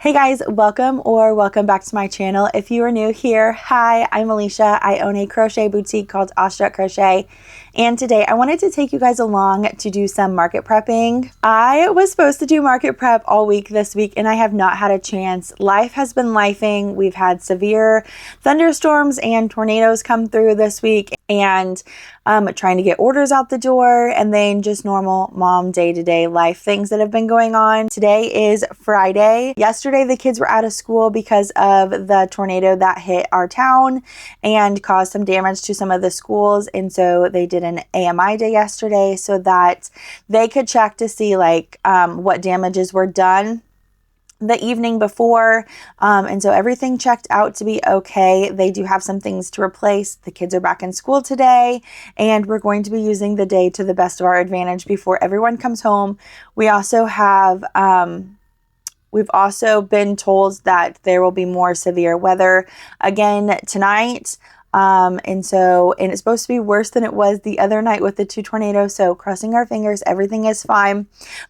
Hey guys, welcome back to my channel. If you are new here, hi, I'm Alicia. I own a crochet boutique called Awestruck Crochet, and today I wanted to take you guys along to do some market prepping. I was supposed to do market prep all week this week and I have not had a chance. Life has been lifing. We've had severe thunderstorms and tornadoes come through this week, and trying to get orders out the door, and then just normal mom day-to-day life things that have been going on. Today is Friday. Yesterday the kids were out of school because of the tornado that hit our town and caused some damage to some of the schools, and so they did an AMI day yesterday so that they could check to see what damages were done the evening before, and so everything checked out to be okay. They do have some things to replace. The kids are back in school today, and we're going to be using the day to the best of our advantage before everyone comes home. We also have we've also been told that there will be more severe weather again tonight. And it's supposed to be worse than it was the other night with the 2 tornadoes. So crossing our fingers, everything is fine.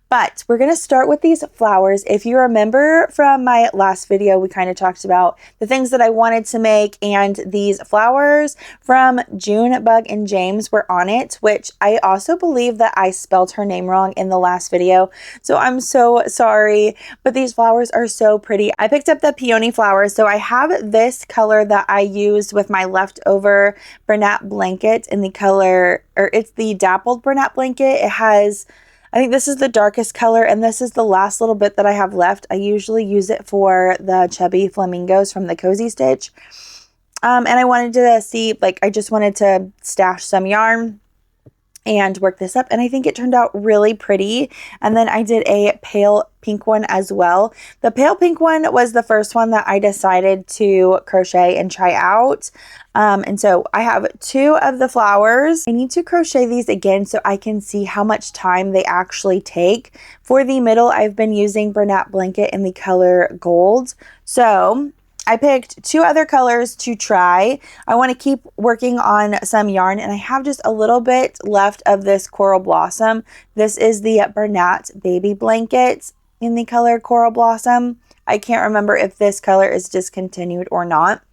But we're going to start with these flowers. If you remember from my last video, we kind of talked about the things that I wanted to make, and these flowers from June Bug and James were on it, which I also believe that I spelled her name wrong in the last video. So I'm so sorry, but these flowers are so pretty. I picked up the peony flowers. So I have this color that I used with my leftover Bernat blanket in the color, or it's the dappled Bernat blanket. It has, I think this is the darkest color, and this is the last little bit that I have left. I usually use it for the chubby flamingos from the Cozy Stitch. And I wanted to see, I just wanted to stash some yarn and work this up, and I think it turned out really pretty. And then I did a pale pink one as well. The pale pink one was the first one that I decided to crochet and try out. And so I have 2 of the flowers. I need to crochet these again so I can see how much time they actually take. For the middle, I've been using Bernat blanket in the color gold. So I picked 2 other colors to try. I want to keep working on some yarn, and I have just a little bit left of this Coral Blossom. This is the Bernat baby blanket in the color Coral Blossom. I can't remember if this color is discontinued or not.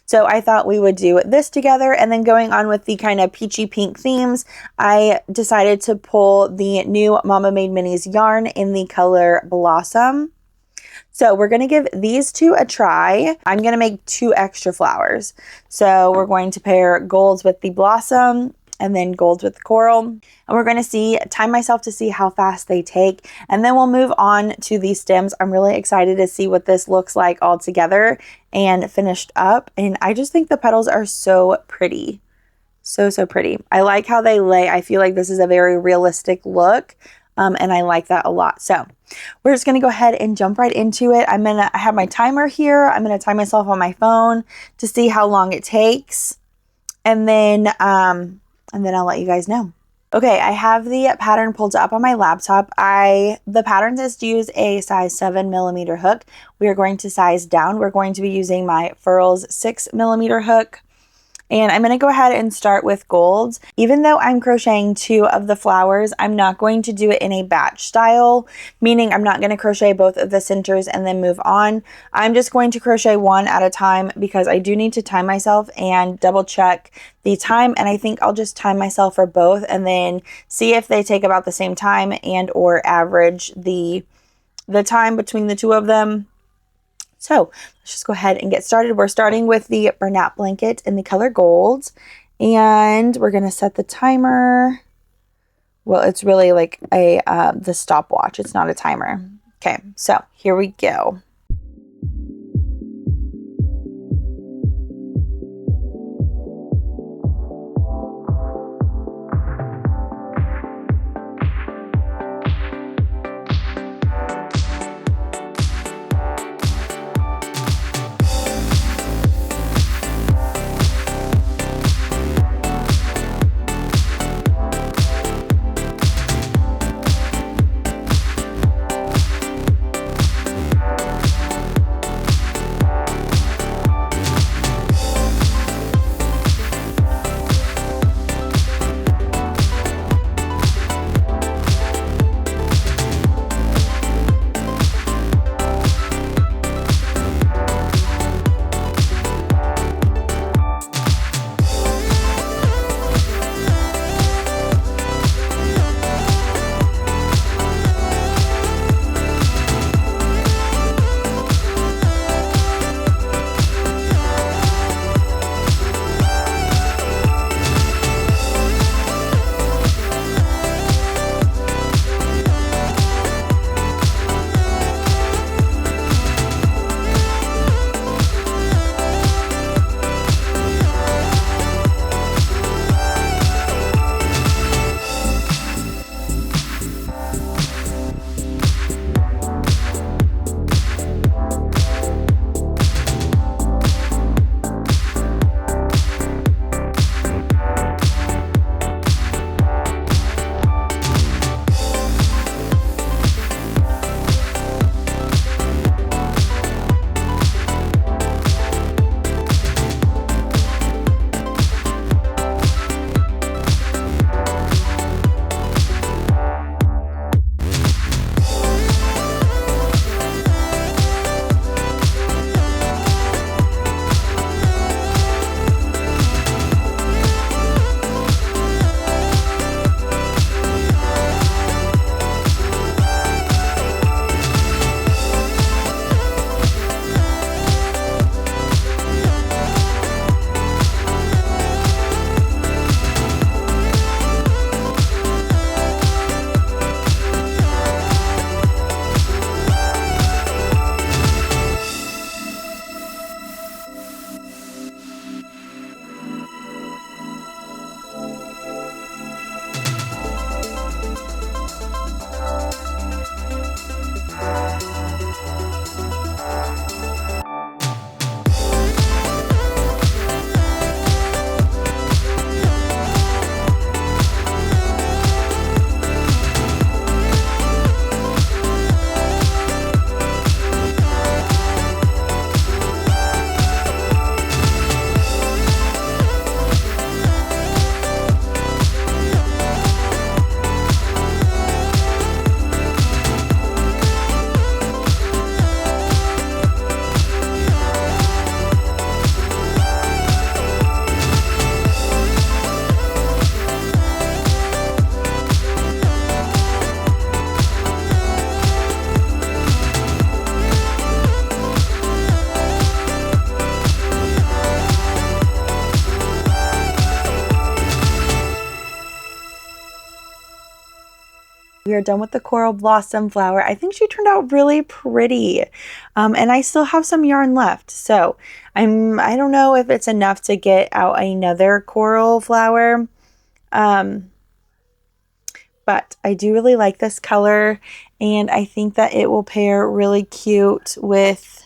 So I thought we would do this together, and then going on with the kind of peachy pink themes, I decided to pull the new Mama Made Minis yarn in the color Blossom. So we're going to give these 2 a try. I'm going to make 2 extra flowers. So we're going to pair golds with the Blossom and then golds with the Coral. And we're going to time myself to see how fast they take. And then we'll move on to the stems. I'm really excited to see what this looks like all together and finished up. And I just think the petals are so pretty. So pretty. I like how they lay. I feel like this is a very realistic look. And I like that a lot. So we're just going to go ahead and jump right into it. I have my timer here. I'm going to time myself on my phone to see how long it takes. And then I'll let you guys know. Okay, I have the pattern pulled up on my laptop. The pattern says to use a size 7mm hook. We are going to size down. We're going to be using my Furls 6mm hook. And I'm going to go ahead and start with golds. Even though I'm crocheting 2 of the flowers, I'm not going to do it in a batch style, meaning I'm not going to crochet both of the centers and then move on. I'm just going to crochet 1 at a time because I do need to time myself and double check the time. And I think I'll just time myself for both and then see if they take about the same time and or average the time between the 2 of them. So let's just go ahead and get started. We're starting with the Bernat blanket in the color gold, and we're going to set the timer. Well, it's really like the stopwatch. It's not a timer. Okay, so here we go. We are done with the coral blossom flower. I think she turned out really pretty. And I still have some yarn left. So I don't know if it's enough to get out another coral flower. But I do really like this color, and I think that it will pair really cute with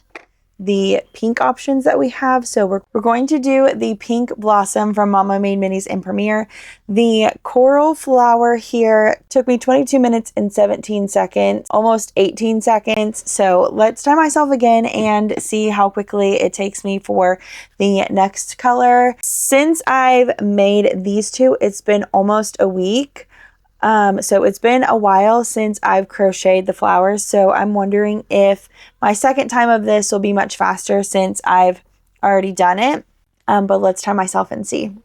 the pink options that we have. So we're going to do the pink blossom from Mama Made Minis in Premier. The coral flower here took me 22 minutes and 17 seconds, almost 18 seconds. So let's time myself again and see how quickly it takes me for the next color. Since I've made these two, it's been almost a week. So it's been a while since I've crocheted the flowers, so I'm wondering if my second time of this will be much faster since I've already done it. But let's try myself and see.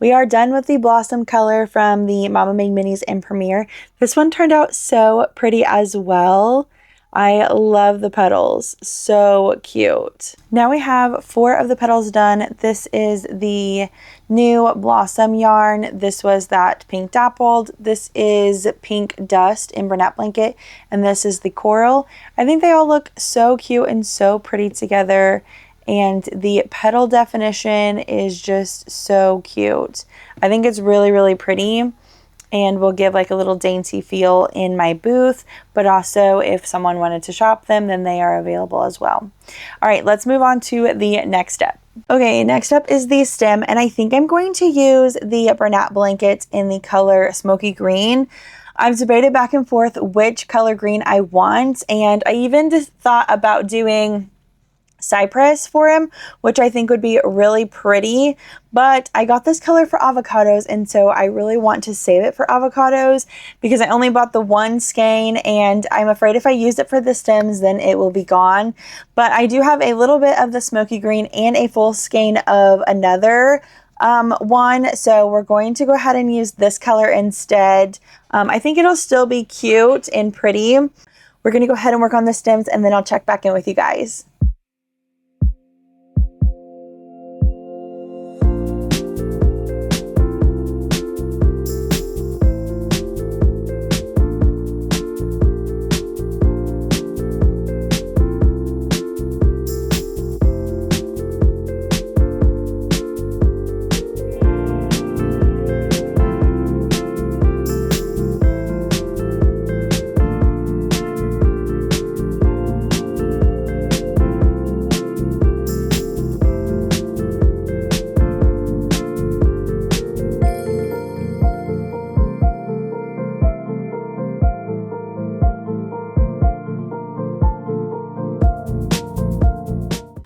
We are done with the blossom color from the Mama Made Minis in Premier. This one turned out so pretty as well. I love the petals, so cute. Now we have 4 of the petals done. This is the new blossom yarn. This was that pink dappled. This is pink dust in Bernat blanket, and this is the coral. I think they all look so cute and so pretty together. And the petal definition is just so cute. I think it's really, really pretty and will give like a little dainty feel in my booth, but also if someone wanted to shop them, then they are available as well. All right, let's move on to the next step. Okay, next up is the stem, and I think I'm going to use the Bernat blanket in the color smoky green. I've debated back and forth which color green I want, and I even just thought about doing cypress for him, which I think would be really pretty, but I got this color for avocados, and so I really want to save it for avocados because I only bought the one skein, and I'm afraid if I use it for the stems then it will be gone. But I do have a little bit of the smoky green and a full skein of another one, so we're going to go ahead and use this color instead. I think it'll still be cute and pretty. We're going to go ahead and work on the stems, and then I'll check back in with you guys.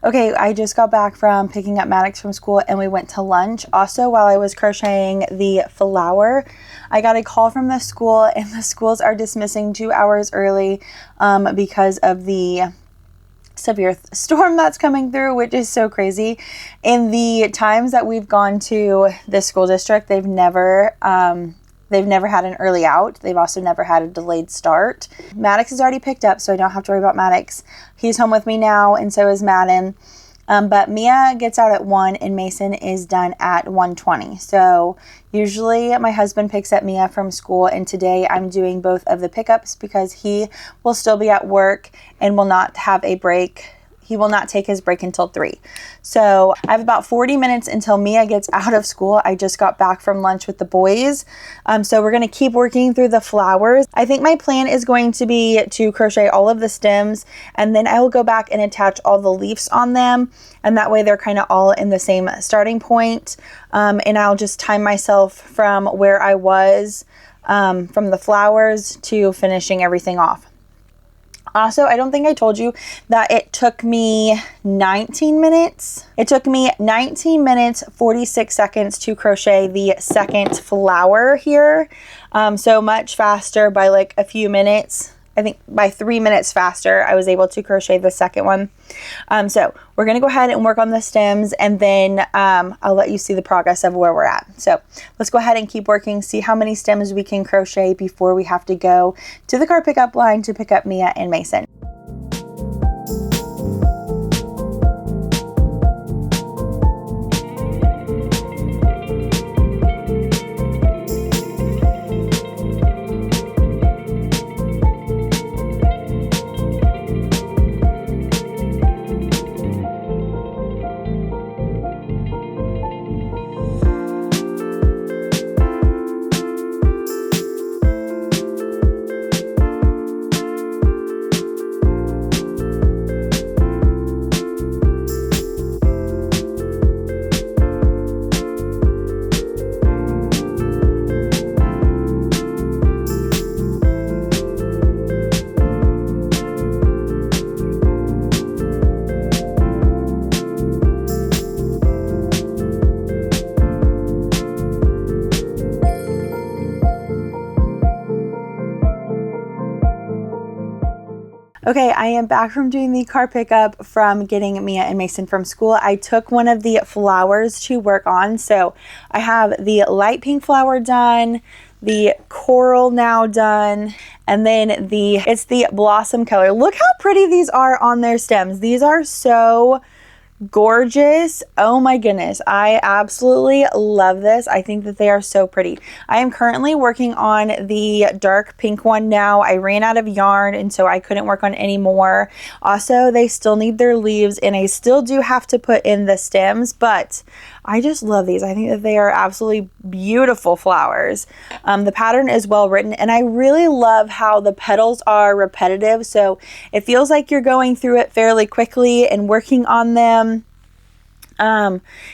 Okay, I just got back from picking up Maddox from school and we went to lunch. Also, while I was crocheting the flower, I got a call from the school, and the schools are dismissing 2 hours early because of the severe storm that's coming through, which is so crazy. In the times that we've gone to this school district, they've never had an early out. They've also never had a delayed start. Maddox is already picked up, so I don't have to worry about Maddox. He's home with me now, and so is Madden. But Mia gets out at 1 and Mason is done at 1:20. So usually my husband picks up Mia from school, and today I'm doing both of the pickups because he will still be at work and will not have a break. He will not take his break until 3. So I have about 40 minutes until Mia gets out of school. I just got back from lunch with the boys. So we're going to keep working through the flowers. I think my plan is going to be to crochet all of the stems, and then I will go back and attach all the leaves on them. And that way they're kind of all in the same starting point. And I'll just time myself from where I was from the flowers to finishing everything off. Also, I don't think I told you that it took me 19 minutes. It took me 19 minutes, 46 seconds to crochet the second flower here. So much faster by like a few minutes. I think by 3 minutes faster, I was able to crochet the second one. So we're going to go ahead and work on the stems, and then I'll let you see the progress of where we're at. So let's go ahead and keep working, see how many stems we can crochet before we have to go to the car pickup line to pick up Mia and Mason. Okay, I am back from doing the car pickup from getting Mia and Mason from school. I took one of the flowers to work on. So I have the light pink flower done, the coral now done, and then it's the blossom color. Look how pretty these are on their stems. These are so gorgeous. Oh my goodness, I absolutely love this. I think that they are so pretty. I am currently working on the dark pink one now. I ran out of yarn, and so I couldn't work on any more. Also, they still need their leaves, and I still do have to put in the stems, but I just love these. I think that they are absolutely beautiful flowers. The pattern is well written, and I really love how the petals are repetitive, so it feels like you're going through it fairly quickly and working on them.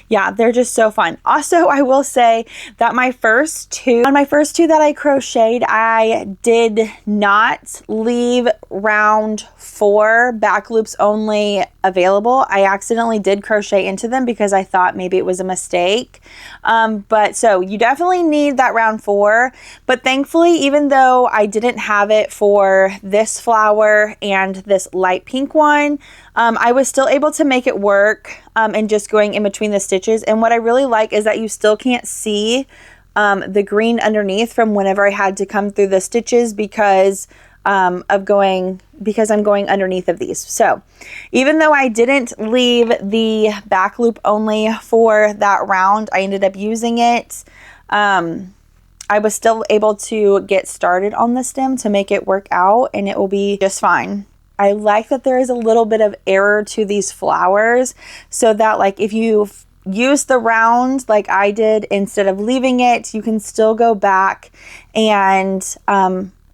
Yeah, they're just so fun. Also, I will say that on my first two that I crocheted, I did not leave round 4 back loops only available. I accidentally did crochet into them because I thought maybe it was a mistake. But so you definitely need that round 4, but thankfully, even though I didn't have it for this flower and this light pink one, I was still able to make it work, and just going in between the stitches. And what I really like is that you still can't see the green underneath from whenever I had to come through the stitches because I'm going underneath of these. So even though I didn't leave the back loop only for that round, I ended up using it. I was still able to get started on the stem to make it work out, and it will be just fine. I like that there is a little bit of error to these flowers, so that like if you use the round like I did instead of leaving it, you can still go back and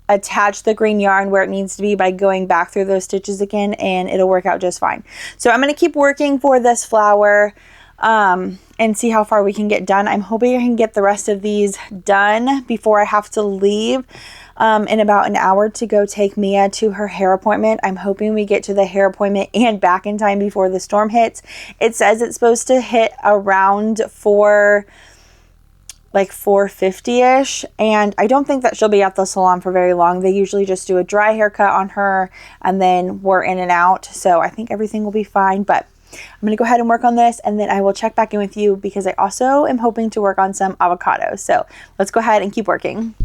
attach the green yarn where it needs to be by going back through those stitches again, and it'll work out just fine. So I'm going to keep working for this flower and see how far we can get done. I'm hoping I can get the rest of these done before I have to leave. in about an hour to go take Mia to her hair appointment. I'm hoping we get to the hair appointment and back in time before the storm hits. It says it's supposed to hit around 4:50ish, and I don't think that she'll be at the salon for very long. They usually just do a dry haircut on her and then we're in and out, so I think everything will be fine. But I'm gonna go ahead and work on this, and then I will check back in with you because I also am hoping to work on some avocados. So let's go ahead and keep working.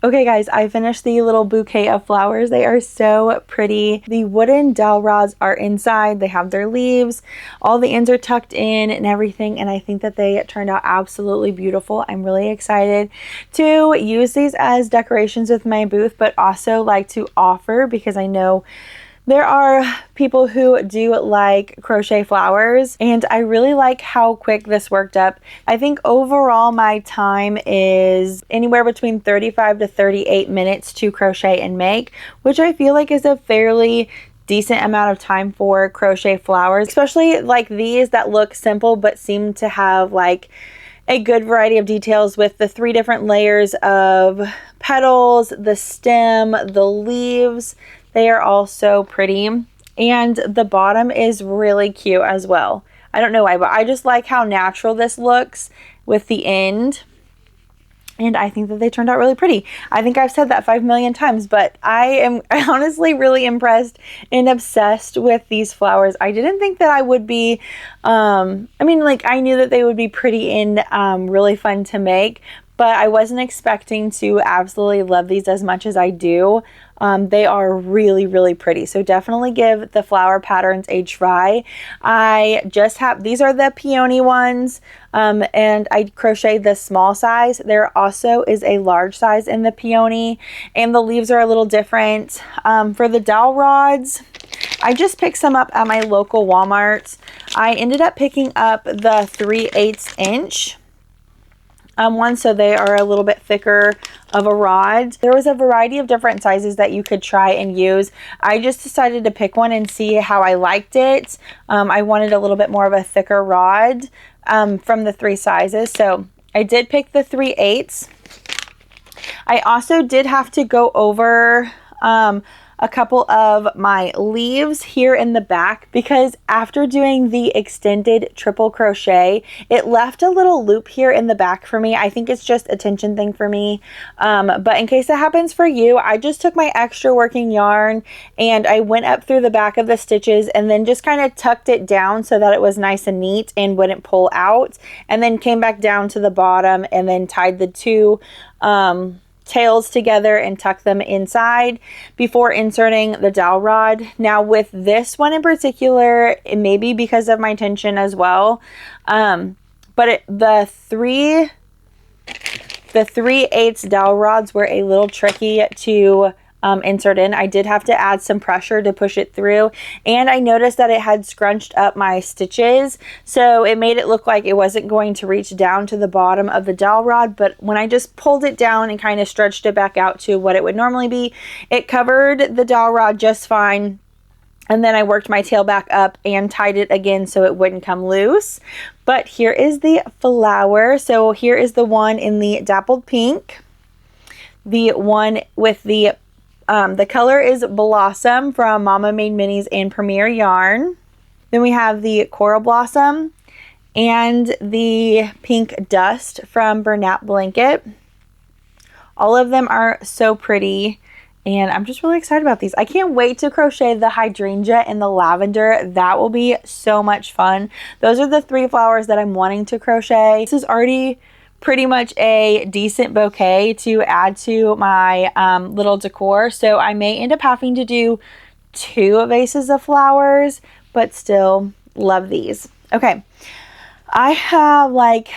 Okay guys, I finished the little bouquet of flowers. They are so pretty. The wooden dowel rods are inside. They have their leaves. All the ends are tucked in and everything, and I think that they turned out absolutely beautiful. I'm really excited to use these as decorations with my booth, but also like to offer, because I know there are people who do like crochet flowers, and I really like how quick this worked up. I think overall my time is anywhere between 35 to 38 minutes to crochet and make, which I feel like is a fairly decent amount of time for crochet flowers, especially like these that look simple but seem to have like a good variety of details with the 3 different layers of petals, the stem, the leaves. They are all so pretty, and the bottom is really cute as well. I don't know why, but I just like how natural this looks with the end, and I think that they turned out really pretty. I think I've said that 5 million times, but I am honestly really impressed and obsessed with these flowers. I didn't think that I would be, I mean, like, I knew that they would be pretty and really fun to make, but I wasn't expecting to absolutely love these as much as I do. They are really, really pretty. So definitely give the flower patterns a try. I just have, these are the peony ones, and I crocheted the small size. There also is a large size in the peony, and the leaves are a little different. For the dowel rods, I just picked some up at my local Walmart. I ended up picking up the 3/8 inch one, so they are a little bit thicker of a rod. There was a variety of different sizes that you could try and use. I just decided to pick one and see how I liked it. I wanted a little bit more of a thicker rod from the 3 sizes, so I did pick the 3/8. I also did have to go over a couple of my leaves here in the back, because after doing the extended triple crochet, it left a little loop here in the back for me. I think it's just a tension thing for me, but in case that happens for you, I just took my extra working yarn and I went up through the back of the stitches and then just kind of tucked it down so that it was nice and neat and wouldn't pull out, and then came back down to the bottom and then tied the 2 tails together and tuck them inside before inserting the dowel rod. Now with this one in particular, it may be because of my tension as well, but the 3/8 dowel rods were a little tricky to insert in. I did have to add some pressure to push it through, and I noticed that it had scrunched up my stitches, so it made it look like it wasn't going to reach down to the bottom of the dowel rod. But when I just pulled it down and kind of stretched it back out to what it would normally be, it covered the dowel rod just fine. And then I worked my tail back up and tied it again so it wouldn't come loose. But here is the flower. So here is the one in the dappled pink, the one with the color is Blossom from Mama Made Minis and Premier Yarn. Then we have the Coral Blossom and the Pink Dust from Bernat Blanket. All of them are so pretty, and I'm just really excited about these. I can't wait to crochet the hydrangea and the lavender. That will be so much fun. Those are the 3 flowers that I'm wanting to crochet. This is already pretty much a decent bouquet to add to my little decor, so I may end up having to do 2 vases of flowers, but still love these. Okay, I have like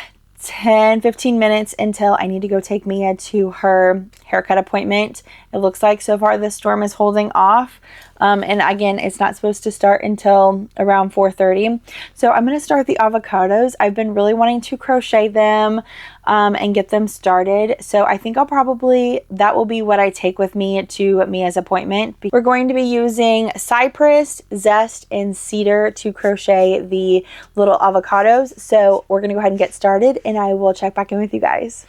10-15 minutes until I need to go take Mia to her haircut appointment. It looks like so far this storm is holding off, and again, it's not supposed to start until around 4:30. So I'm going to start the avocados. I've been really wanting to crochet them and get them started, so I think that will be what I take with me to Mia's appointment. We're going to be using cypress, zest, and cedar to crochet the little avocados, so we're going to go ahead and get started, and I will check back in with you guys.